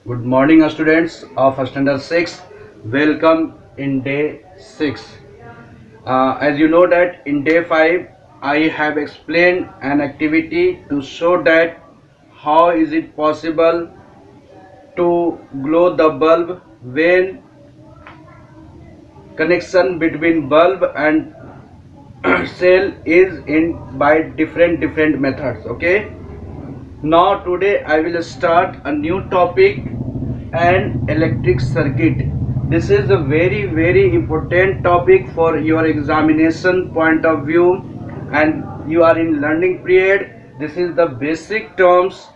Good morning, students of standard 6. Welcome in day 6. As you know that in day 5, I have explained an activity to show that how is it possible to glow the bulb when connection between bulb and cell is in by different methods. Okay. Now today I will start a new topic, an electric circuit. This is a very important topic for your examination point of view, and you are in learning period. This is the basic terms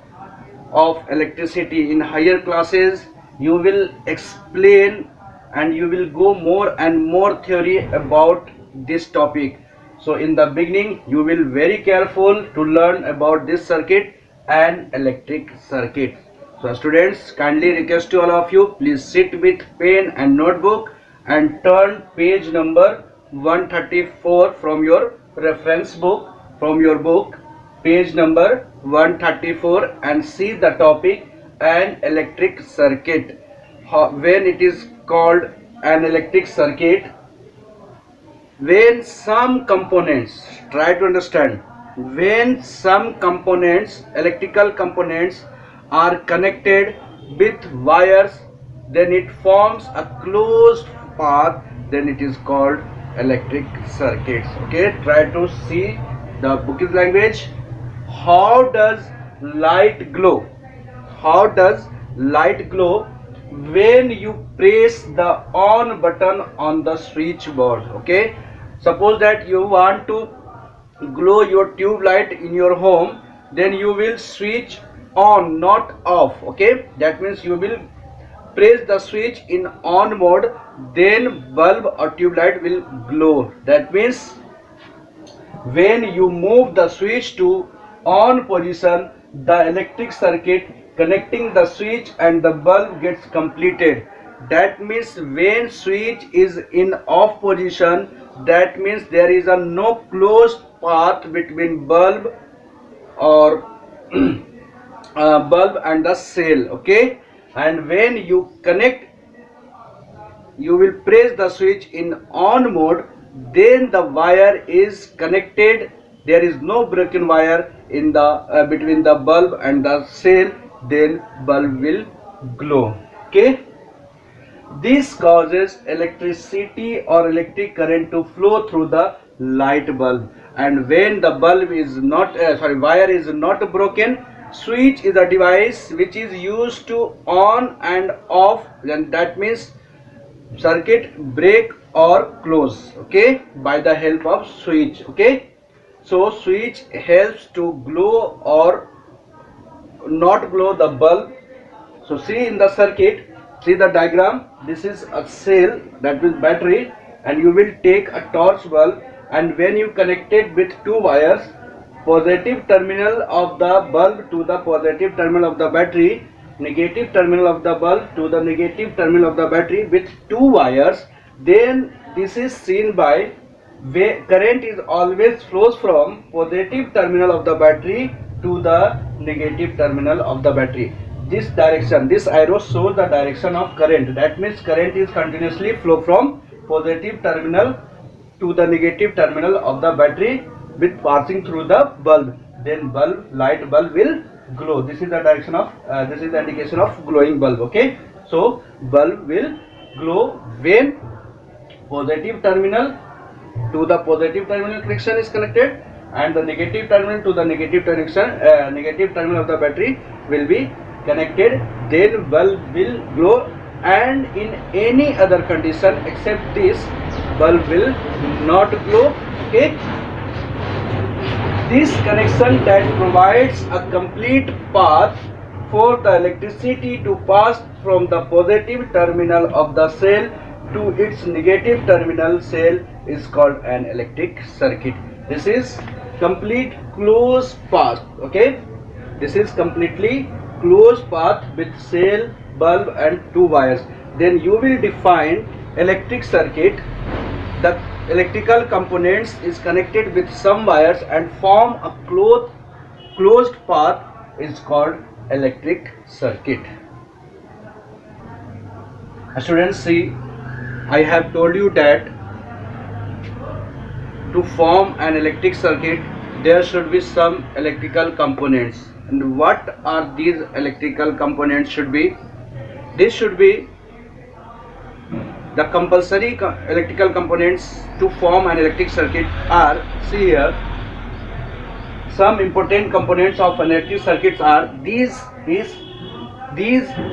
of electricity. In higher classes you will explain and you will go more and more theory about this topic. So in the beginning you will very careful to learn about this circuit and electric circuit. So students, kindly request to all of you, please sit with pen and notebook and turn page number 134 from your reference book, from your book, page number 134, and see the topic an electric circuit. When it is called an electric circuit, when some components, try to understand, when some components, electrical components, are connected with wires, then it forms a closed path, then it is called electric circuits. Okay, try to see the book is language. How does light glow? How does light glow when you press the on button on the switchboard? Okay, suppose that you want to glow your tube light in your home, then you will switch on, not off. Okay, that means you will press the switch in on mode, then bulb or tube light will glow. That means when you move the switch to on position, the electric circuit connecting the switch and the bulb gets completed. That means when switch is in off position, that means there is a no closed path between bulb or bulb and the cell. Okay, and when you connect, you will press the switch in on mode, then the wire is connected, there is no broken wire in the between the bulb and the cell, then bulb will glow. Okay, this causes electricity or electric current to flow through the light bulb, and when the bulb is not wire is not broken, switch is a device which is used to on and off, then that means circuit break or close. Okay, by the help of switch. Okay, so switch helps to glow or not glow the bulb. So see in the circuit, see the diagram, this is a cell, that is battery, and you will take a torch bulb, and when you connect it with two wires, positive terminal of the bulb to the positive terminal of the battery, negative terminal of the bulb to the negative terminal of the battery with two wires, then this is seen by current is always flows from positive terminal of the battery to the negative terminal of the battery. This direction, this arrow shows the direction of current. That means current is continuously flow from positive terminal to the negative terminal of the battery with passing through the bulb. Then bulb, light bulb will glow. This is the direction of this is the indication of glowing bulb. Okay, so bulb will glow when positive terminal to the positive terminal connection is connected, and the negative terminal to the negative connection negative terminal of the battery will be connected, then bulb will glow, and in any other condition except this, bulb will not glow. Okay, this connection that provides a complete path for the electricity to pass from the positive terminal of the cell to its negative terminal cell is called an electric circuit. This is complete closed path. Okay, this is completely closed path with cell, bulb and two wires. Then you will define electric circuit. The electrical components is connected with some wires and form a closed path is called electric circuit. Students, see, I have told you that to form an electric circuit there should be some electrical components. And what are these electrical components? This should be the compulsory electrical components to form an electric circuit are, see here, some important components of an electric circuits are these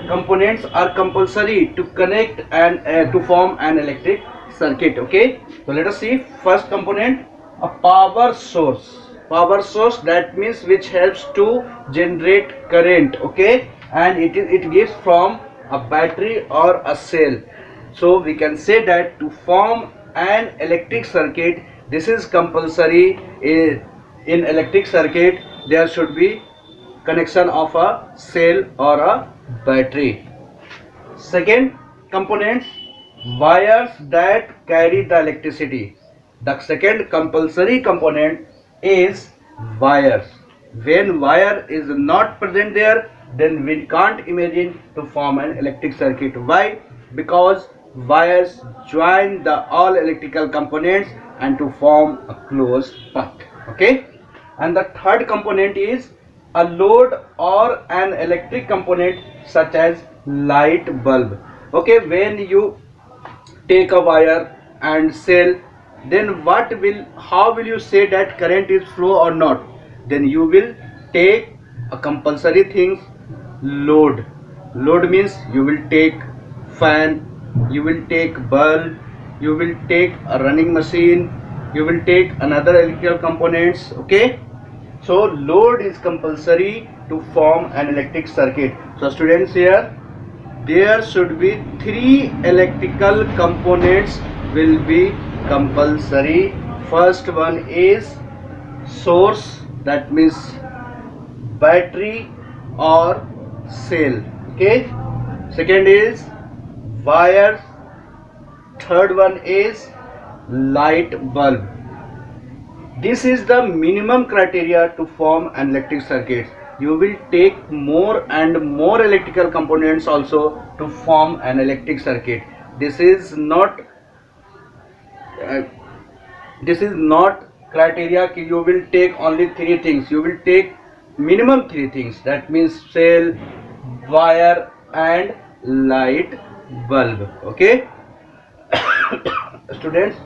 components are compulsory to connect and to form an electric circuit. Okay, so let us see. First component, a power source. Power source, that means which helps to generate current. Okay, and it gives from a battery or a cell. So we can say that to form an electric circuit, this is compulsory. In electric circuit there should be connection of a cell or a battery. Second components, wires that carry the electricity. The second compulsory component is wires. When wire is not present there, then we can't imagine to form an electric circuit. Why? Because wires join the all electrical components and to form a closed path. Okay, and the third component is a load or an electric component such as light bulb. Okay, when you take a wire and cell, then how will you say that current is flow or not? Then you will take a compulsory things, load. Load means you will take fan, you will take bulb, you will take a running machine, you will take another electrical components. Okay, so load is compulsory to form an electric circuit. So students, here there should be 3 electrical components will be compulsory. First one is source, that means battery or cell. Okay, second is wires, third one is light bulb. This is the minimum criteria to form an electric circuit. You will take more and more electrical components also to form an electric circuit. This is not criteria कि you will take only 3 things. You will take minimum 3 things. That means cell, wire and light bulb. Okay. Students,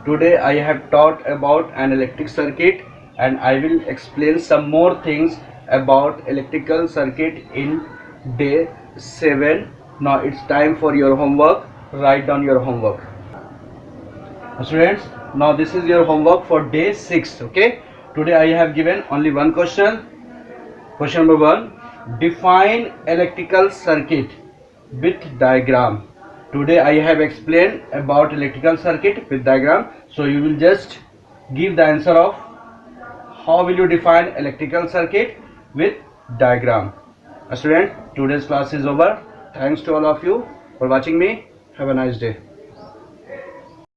today I have taught about an electric circuit and I will explain some more things about electrical circuit in day 7. Now it's time for your homework. Write down your homework. Students, now this is your homework for day 6. Okay, today I have given only one question. Question number 1, define electrical circuit with diagram. Today I have explained about electrical circuit with diagram, so you will just give the answer of how will you define electrical circuit with diagram. Student, today's class is over. Thanks to all of you for watching me. Have a nice day.